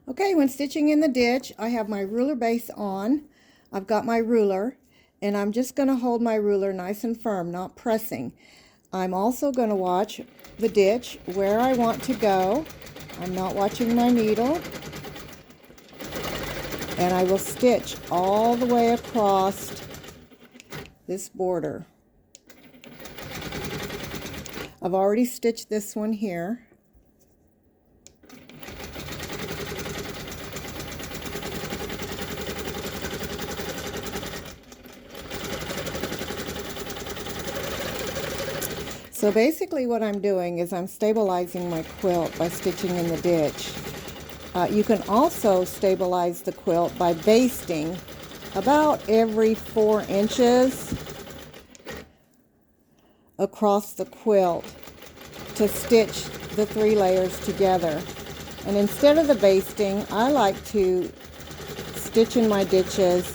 Okay, when stitching in the ditch, I have my ruler base on. I've got my ruler, and I'm just going to hold my ruler nice and firm, not pressing. I'm also going to watch the ditch where I want to go. I'm not watching my needle. And I will stitch all the way across this border. I've already stitched this one here. So basically what I'm doing is I'm stabilizing my quilt by stitching in the ditch. You can also stabilize the quilt by basting about every 4 inches across the quilt to stitch the 3 layers together. And instead of the basting, I like to stitch in my ditches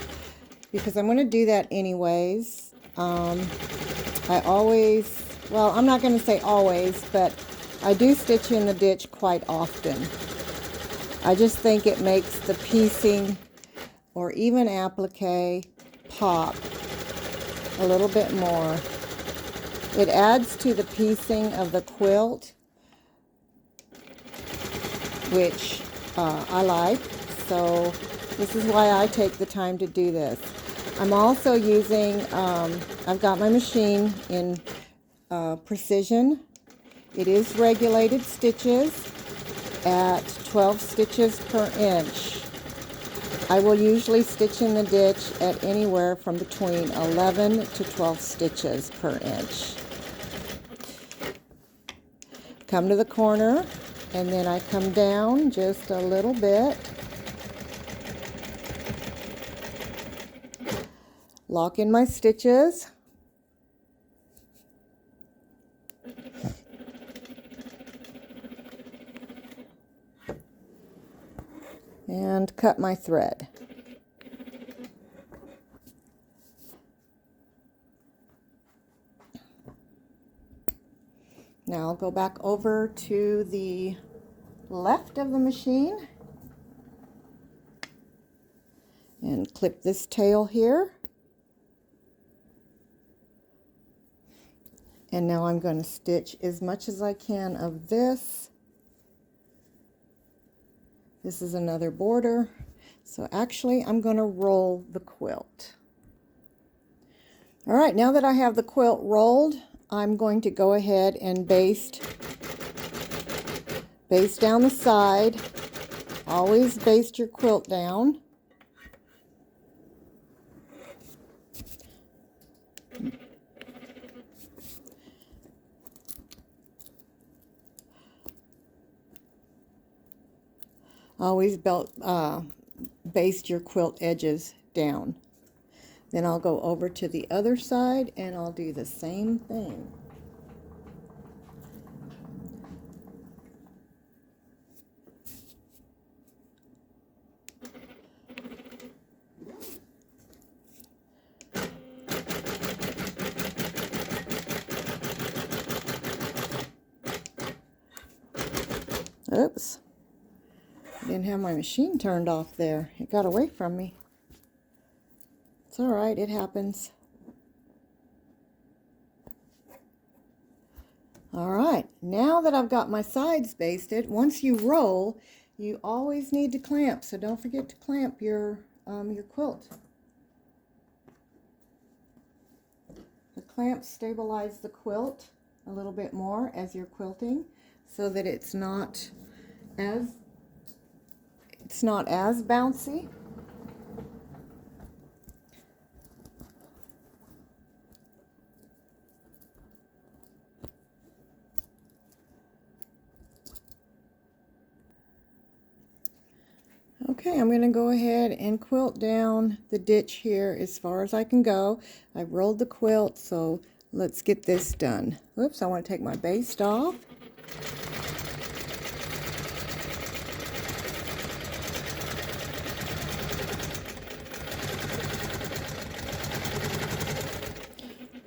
because I'm going to do that anyways. I always, well, I'm not going to say always, but I do stitch in the ditch quite often. I just think it makes the piecing or even applique pop a little bit more. It adds to the piecing of the quilt, which I like, so this is why I take the time to do this. I'm also using, I've got my machine in precision. It is regulated stitches at 12 stitches per inch. I will usually stitch in the ditch at anywhere from between 11 to 12 stitches per inch. Come to the corner, and then I come down just a little bit. Lock in my stitches. And cut my thread. Now I'll go back over to the left of the machine and clip this tail here. And now I'm going to stitch as much as I can of this. This is another border. So actually I'm going to roll the quilt. All right, now that I have the quilt rolled, I'm going to go ahead and baste down the side. Always baste your quilt down. Always baste your quilt edges down. Then I'll go over to the other side and I'll do the same thing. Oops. Didn't have my machine turned off there. It got away from me. It's all right, it happens. All right, now that I've got my sides basted, once you roll, you always need to clamp, so don't forget to clamp your quilt. The clamps stabilize the quilt a little bit more as you're quilting, so that it's not as bouncy. Okay, I'm going to go ahead and quilt down the ditch here as far as I can go. I've rolled the quilt, so let's get this done. Oops, I want to take my baste off.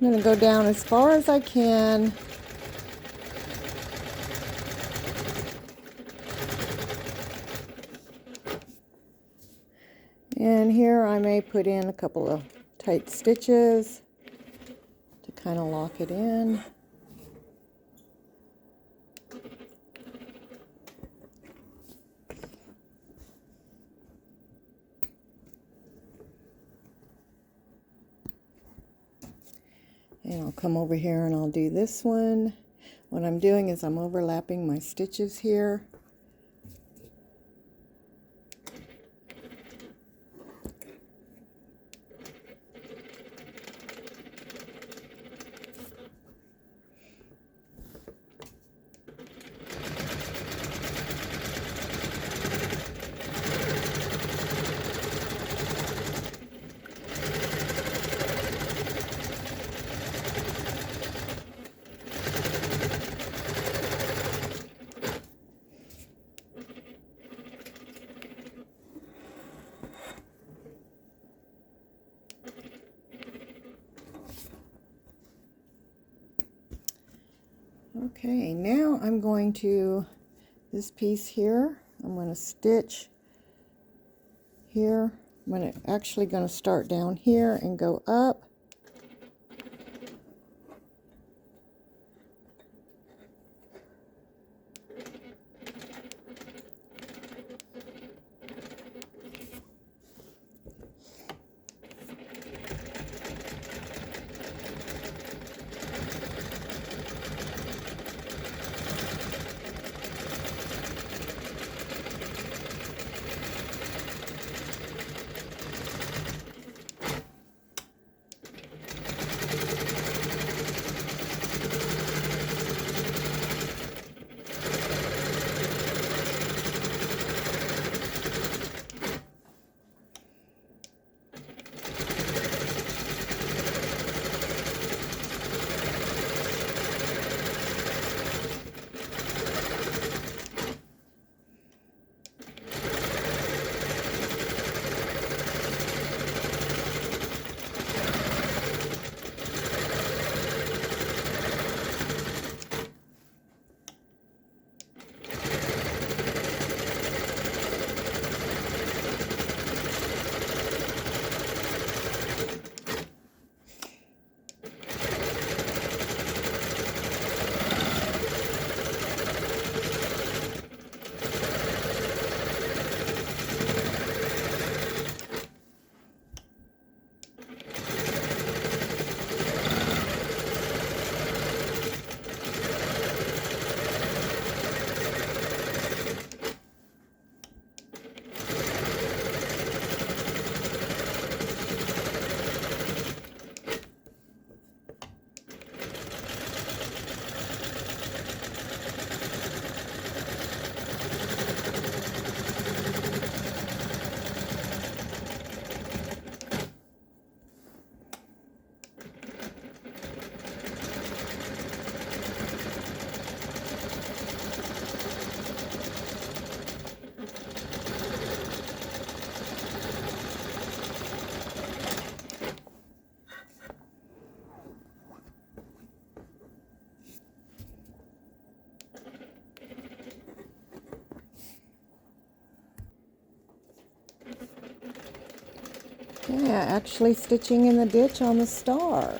I'm going to go down as far as I can. here, I may put in a couple of tight stitches to kind of lock it in. And I'll come over here and I'll do this one. What I'm doing is I'm overlapping my stitches here. Okay, now I'm going to, this piece here, I'm going to stitch here. I'm actually going to start down here and go up. Yeah, actually stitching in the ditch on the star.